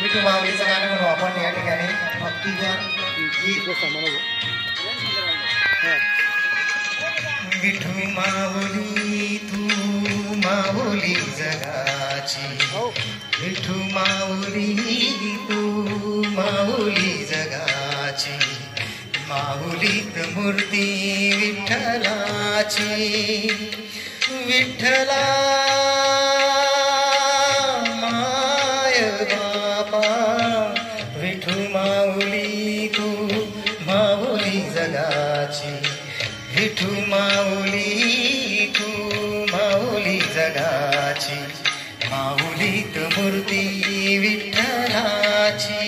विठू माऊलीचं गाणं म्हणू आपण या ठिकाणी भक्तिगीत विठू माऊली तू माऊली जगाची विठू माऊली तू माऊली जगाची माऊलीत मूर्ती विठ्ठलाची विठ्ठला माय बापा विठू माऊली तू माऊली जगाची विठू माऊली तू माऊली जगाची माऊलीत मूर्ती विठ्ठलाची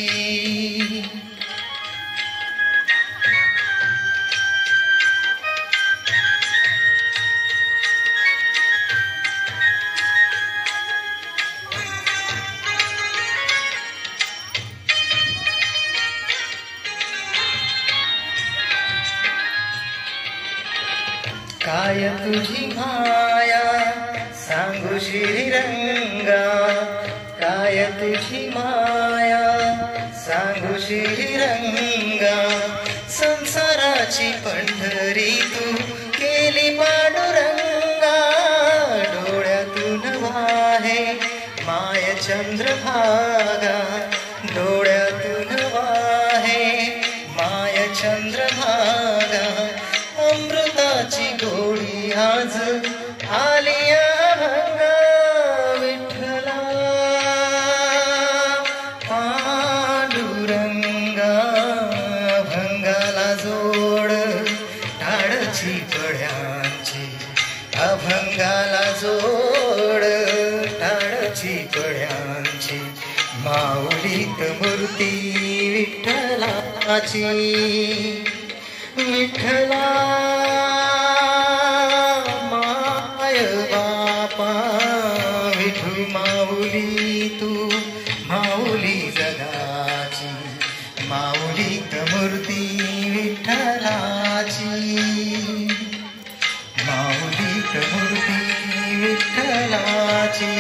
काय तुझी माया सांगू श्रीरंगा काय तुझी माया सांगू श्रीरंगा संसाराची पंढरी तू केली पांडुरंगा डोळ्यातून वाहे माय चंद्रभागा डोळ्यातून वाहे माय चंद्रभागा अमृताची गोडी आज आलिया भंगा विठ्ठला पांडुरंगा भंगाला जोड टाळची कड्यांची अभंगाला जोड टाळची कड्यांची माऊलीत मूर्ती विठ्ठलाची विठ्ठला माय बापा विठू माऊली तू माऊली जगाची माऊलीत मूर्ती विठ्ठलाची माऊलीत मूर्ती विठ्ठलाची